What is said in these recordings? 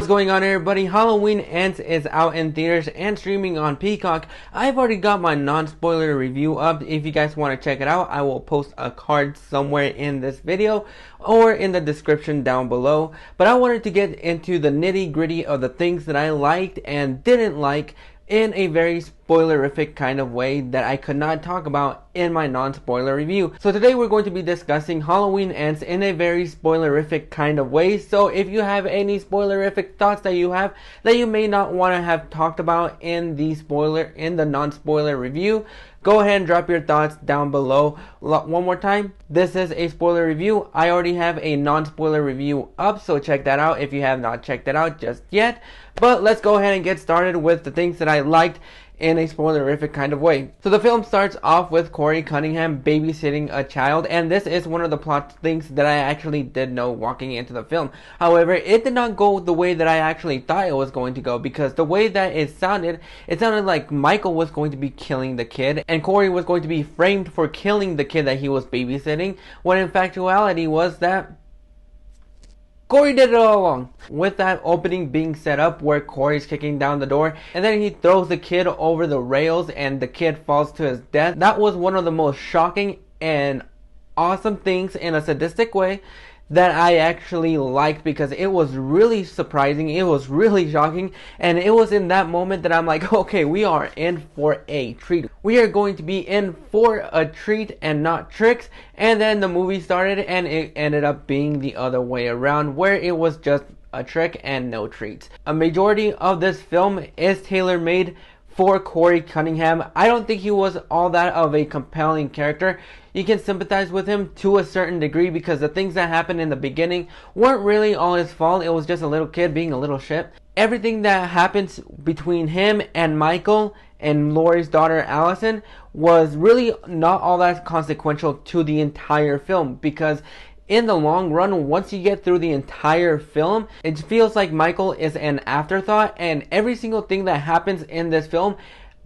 going on, everybody? Halloween Ends is out in theaters and streaming on Peacock. I've already got my non-spoiler review up. If you guys want to check it out, I will post a card somewhere in this video or in the description down below. But I wanted to get into the nitty-gritty of the things that I liked and didn't like in a very spoilerific kind of way that I could not talk about in my non-spoiler review. So today we're going to be discussing Halloween Ends in a very spoilerific kind of way. So if you have any spoilerific thoughts that you have that you may not want to have talked about in the non-spoiler review, go ahead and drop your thoughts down below. One more time, this is a spoiler review. I already have a non-spoiler review up, so check that out if you have not checked it out just yet. But let's go ahead and get started with the things that I liked in a spoilerific kind of way. So the film starts off with Corey Cunningham babysitting a child, and this is one of the plot things that I actually did know walking into the film. However, it did not go the way that I actually thought it was going to go, because the way that it sounded like Michael was going to be killing the kid and Corey was going to be framed for killing the kid that he was babysitting, when in factuality was that Corey did it all along. With that opening being set up where Corey's kicking down the door and then he throws the kid over the rails and the kid falls to his death, that was one of the most shocking and awesome things in a sadistic way that I actually liked, because it was really surprising, it was really shocking, and it was in that moment that I'm like, okay, we are in for a treat. We are going to be in for a treat and not tricks. And then the movie started and it ended up being the other way around, where it was just a trick and no treats. A majority of this film is tailor-made for Corey Cunningham. I don't think he was all that of a compelling character. You can sympathize with him to a certain degree because the things that happened in the beginning weren't really all his fault. It was just a little kid being a little shit. Everything that happens between him and Michael and Laurie's daughter Allison was really not all that consequential to the entire film, because in the long run, once you get through the entire film, it feels like Michael is an afterthought, and every single thing that happens in this film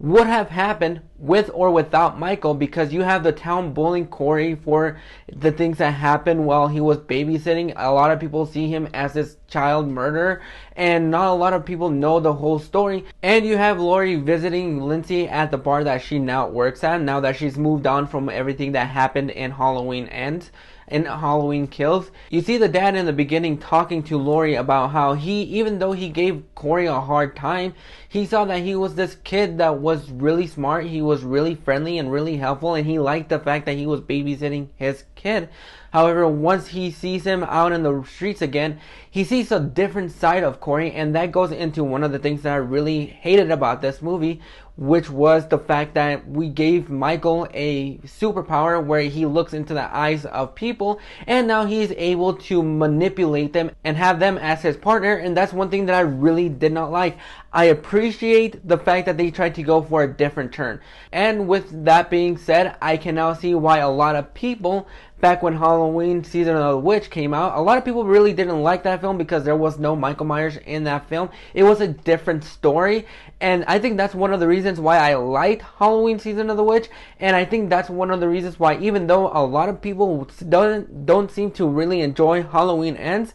would have happened with or without Michael, because you have the town bullying Corey for the things that happened while he was babysitting. A lot of people see him as this child murderer, and not a lot of people know the whole story. And you have Laurie visiting Lindsay at the bar that she now works at, now that she's moved on from everything that happened in Halloween Ends and Halloween Kills. You see the dad in the beginning talking to Laurie about how even though he gave Corey a hard time, he saw that he was this kid that was really smart, he was really friendly and really helpful, and he liked the fact that he was babysitting his kid. However, once he sees him out in the streets again, he sees a different side of Corey, and that goes into one of the things that I really hated about this movie, which was the fact that we gave Michael a superpower where he looks into the eyes of people, and now he's able to manipulate them and have them as his partner, and that's one thing that I really did not like. I appreciate the fact that they tried to go for a different turn. And with that being said, I can now see why a lot of people, back when Halloween Season of the Witch came out, a lot of people really didn't like that film because there was no Michael Myers in that film. It was a different story, and I think that's one of the reasons why I liked Halloween Season of the Witch, and I think that's one of the reasons why, even though a lot of people don't seem to really enjoy Halloween Ends,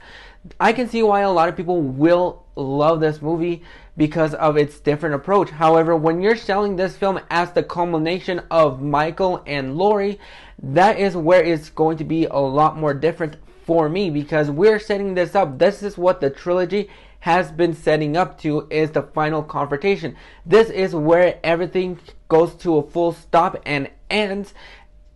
I can see why a lot of people will love this movie because of its different approach. However, when you're selling this film as the culmination of Michael and Laurie, that is where it's going to be a lot more different for me, because we're setting this up. This is what the trilogy has been setting up to, is the final confrontation. This is where everything goes to a full stop and ends.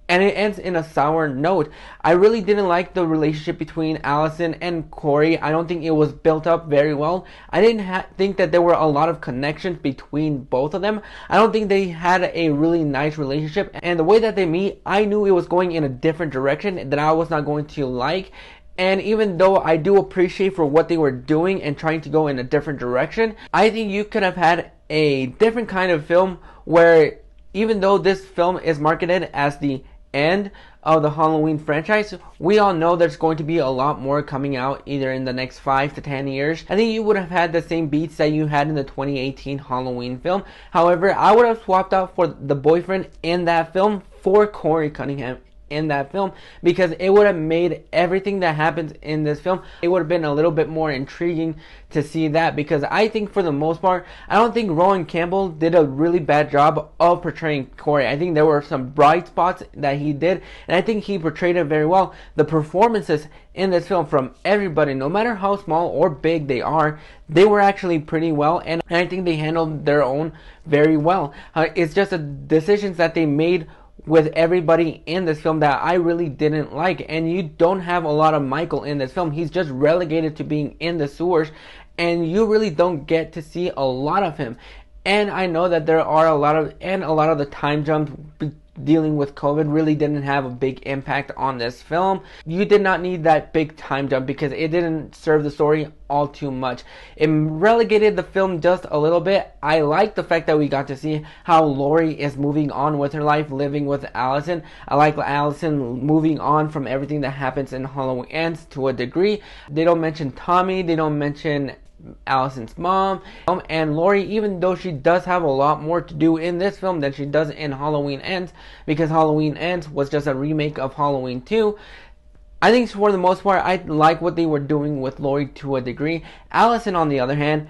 And it ends in a sour note. I really didn't like the relationship between Allison and Corey. I don't think it was built up very well. I didn't think that there were a lot of connections between both of them. I don't think they had a really nice relationship. And the way that they meet, I knew it was going in a different direction that I was not going to like. And even though I do appreciate for what they were doing and trying to go in a different direction, I think you could have had a different kind of film where, even though this film is marketed as the end of the Halloween franchise, we all know there's going to be a lot more coming out either in the next 5 to 10 years. I think you would have had the same beats that you had in the 2018 Halloween film. However, I would have swapped out for the boyfriend in that film for Corey Cunningham in that film, because it would have made everything that happens in this film, it would have been a little bit more intriguing to see that. Because I think for the most part, I don't think Roland Campbell did a really bad job of portraying Corey. I think there were some bright spots that he did, and I think he portrayed it very well. The performances in this film from everybody, no matter how small or big they are, they were actually pretty well, and I think they handled their own very well. It's just the decisions that they made with everybody in this film that I really didn't like. And you don't have a lot of Michael in this film. He's just relegated to being in the sewers, and you really don't get to see a lot of him. And I know that there are a lot of the time jumps dealing with COVID really didn't have a big impact on this film. You did not need that big time jump because it didn't serve the story all too much. It relegated the film just a little bit. I like the fact that we got to see how Laurie is moving on with her life, living with Allison. I like Allison moving on from everything that happens in Halloween Ends to a degree. They don't mention Tommy, they don't mention Allison's mom, and Laurie, even though she does have a lot more to do in this film than she does in Halloween Ends, because Halloween Ends was just a remake of Halloween 2. I think for the most part, I like what they were doing with Laurie to a degree. Allison, on the other hand,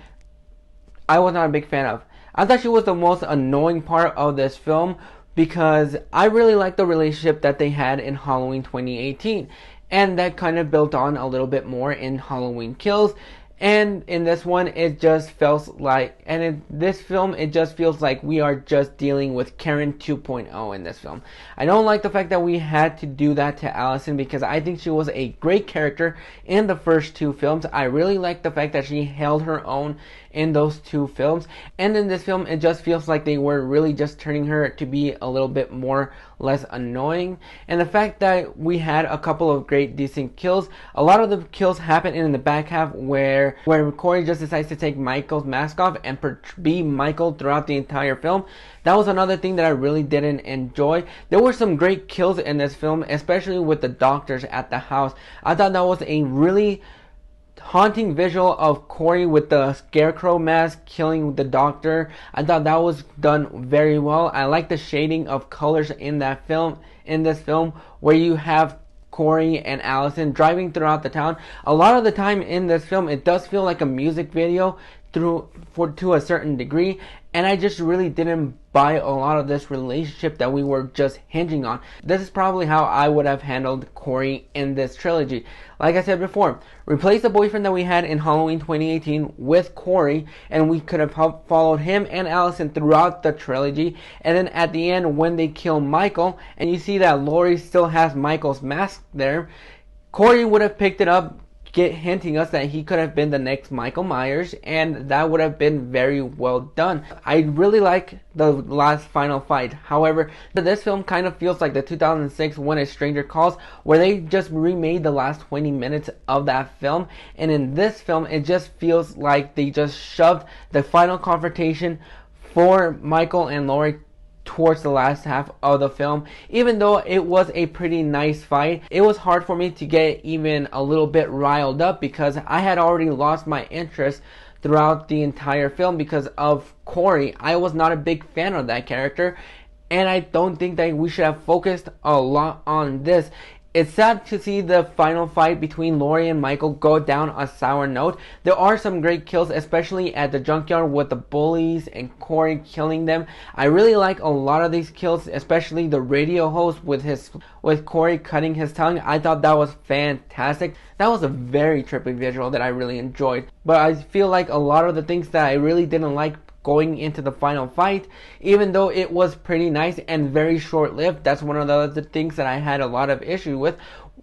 I was not a big fan of. I thought she was the most annoying part of this film, because I really liked the relationship that they had in Halloween 2018, and that kind of built on a little bit more in Halloween Kills. And in this one, it just feels like, and in this film, it just feels like we are just dealing with Karen 2.0 in this film. I don't like the fact that we had to do that to Allison, because I think she was a great character in the first two films. I really like the fact that she held her own in those two films. And in this film, it just feels like they were really just turning her to be a little bit less annoying. And the fact that we had a couple of great decent kills. A lot of the kills happen in the back half where Corey just decides to take Michael's mask off and be Michael throughout the entire film. That was another thing that I really didn't enjoy. There were some great kills in this film, especially with the doctors at the house. I thought that was a really haunting visual of Corey with the scarecrow mask killing the doctor. I thought that was done very well. I like the shading of colors in this film, where you have Corey and Allison driving throughout the town. A lot of the time in this film, it does feel like a music video to a certain degree, and I just really didn't buy a lot of this relationship that we were just hinging on. This is probably how I would have handled Corey in this trilogy. Like I said before, replace the boyfriend that we had in Halloween 2018 with Corey, and we could have followed him and Allison throughout the trilogy. And then at the end, when they kill Michael, and you see that Laurie still has Michael's mask there, Corey would have picked it up, hinting us that he could have been the next Michael Myers, and that would have been very well done. I really like the last final fight. However, this film kind of feels like the 2006 When a Stranger Calls, where they just remade the last 20 minutes of that film, and in this film it just feels like they just shoved the final confrontation for Michael and Laurie towards the last half of the film. Even though it was a pretty nice fight, it was hard for me to get even a little bit riled up, because I had already lost my interest throughout the entire film because of Corey. I was not a big fan of that character, and I don't think that we should have focused a lot on this. It's sad to see the final fight between Laurie and Michael go down a sour note. There are some great kills, especially at the junkyard with the bullies and Corey killing them. I really like a lot of these kills, especially the radio host with Corey cutting his tongue. I thought that was fantastic. That was a very trippy visual that I really enjoyed. But I feel like a lot of the things that I really didn't like going into the final fight, even though it was pretty nice and very short-lived, that's one of the other things that I had a lot of issue with.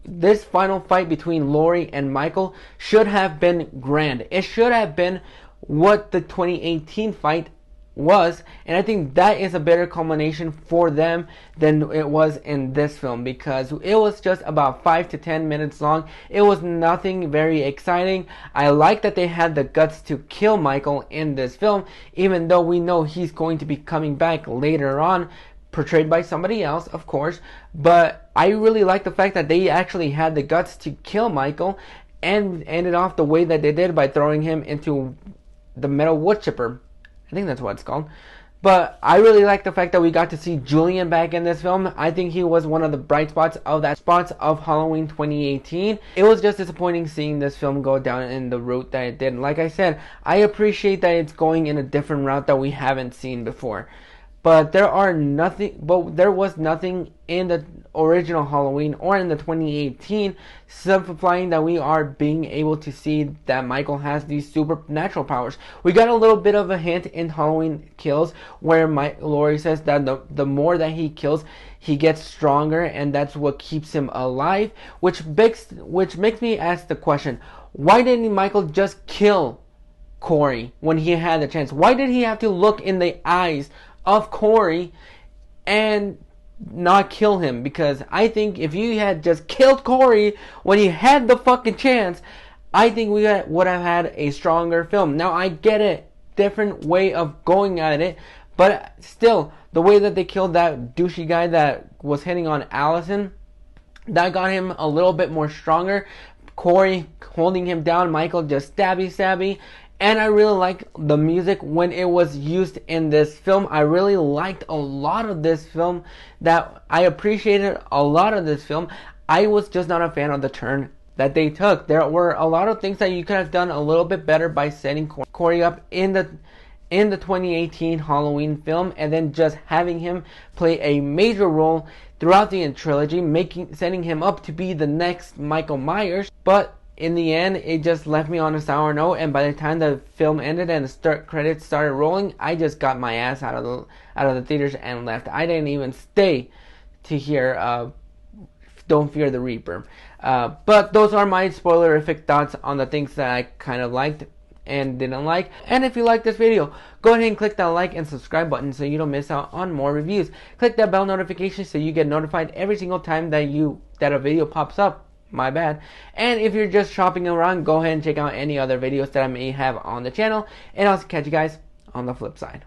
This final fight between Laurie and Michael should have been grand. It should have been what the 2018 fight was, and I think that is a better culmination for them than it was in this film, because it was just about 5 to 10 minutes long. It was nothing very exciting. I like that they had the guts to kill Michael in this film, even though we know he's going to be coming back later on, portrayed by somebody else, of course. But I really like the fact that they actually had the guts to kill Michael, and ended off the way that they did by throwing him into the metal wood chipper. I think that's what it's called. But I really like the fact that we got to see Julian back in this film. I think he was one of the bright spots of Halloween 2018. It was just disappointing seeing this film go down in the route that it did. Like I said, I appreciate that it's going in a different route that we haven't seen before. But there was nothing in the original Halloween or in the 2018 simplifying that we are being able to see that Michael has these supernatural powers. We got a little bit of a hint in Halloween Kills where Laurie says that the more that he kills, he gets stronger, and that's what keeps him alive, which makes me ask the question, why didn't Michael just kill Corey when he had the chance? Why did he have to look in the eyes of Corey and not kill him? Because I think if you had just killed Corey when you had the fucking chance, I think we would have had a stronger film. Now I get it, different way of going at it, but still, the way that they killed that douchey guy that was hitting on Allison, that got him a little bit more stronger. Corey holding him down, Michael just stabby. And I really liked the music when it was used in this film. I really liked a lot of this film. That I appreciated a lot of this film. I was just not a fan of the turn that they took. There were a lot of things that you could have done a little bit better by setting Corey up in the 2018 Halloween film, and then just having him play a major role throughout the trilogy, setting him up to be the next Michael Myers. But in the end, it just left me on a sour note, and by the time the film ended and the credits started rolling, I just got my ass out of the theaters and left. I didn't even stay to hear Don't Fear the Reaper. But those are my spoilerific thoughts on the things that I kind of liked and didn't like. And if you like this video, go ahead and click that like and subscribe button so you don't miss out on more reviews. Click that bell notification so you get notified every single time that a video pops up. My bad. And if you're just shopping around, go ahead and check out any other videos that I may have on the channel, and I'll catch you guys on the flip side.